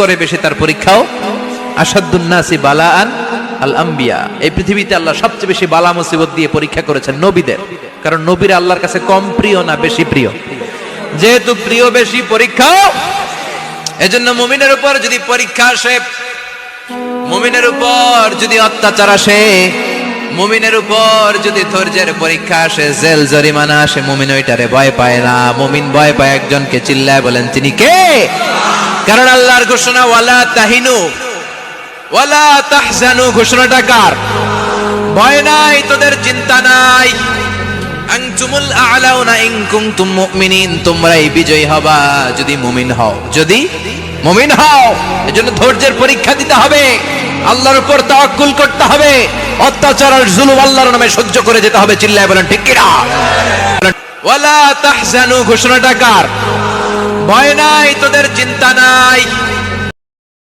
করে বেশি তার পরীক্ষাও আসাদুন নাসি বালাআন আল আম্বিয়া। এই পৃথিবীতে আল্লাহ সবচেয়ে বেশি বালা মুসিবত দিয়ে পরীক্ষা করেছেন নবীদের, কারণ নবীরা আল্লাহর কাছে কম প্রিয় না বেশি প্রিয়। যেহেতু প্রিয় বেশি পরীক্ষা, এজন্য মুমিনের উপর যদি পরীক্ষা আসে, মুমিনের উপর যদি অত্যাচার আসে, মুমিনের উপর যদি ধৈর্যের পরীক্ষা আসে, জেল জরিমানা আসে, মুমিন ওইটারে ভয় পায় না। মুমিন ভয় পায় একজনকে, চিল্লায় বলেন তিনি কে? কারণ আল্লাহর ঘোষণা ওয়ালা তাহিনু ওয়ালা তাহজানু, ঘোষণাটা কার? ভয় নাই, তোদের চিন্তা নাই। আনতুমুল আ'লাউনা ইন কুনতুম মুমিনিন, তোমরাই বিজয়ী হবা যদি মুমিন হও, যদি মুমিন হও। এজন্য ধৈর্যের পরীক্ষা দিতে হবে, আল্লাহর উপর তাওয়াক্কুল করতে হবে, অত্যাচার আর জুলুম আল্লাহর নামে সহ্য করে যেতে হবে। চিল্লায় বলেন ঠিক কি না? ওয়ালা তাহজানু, ঘোষণাটা কার? ভয় নাই, তোদের চিন্তা নাই।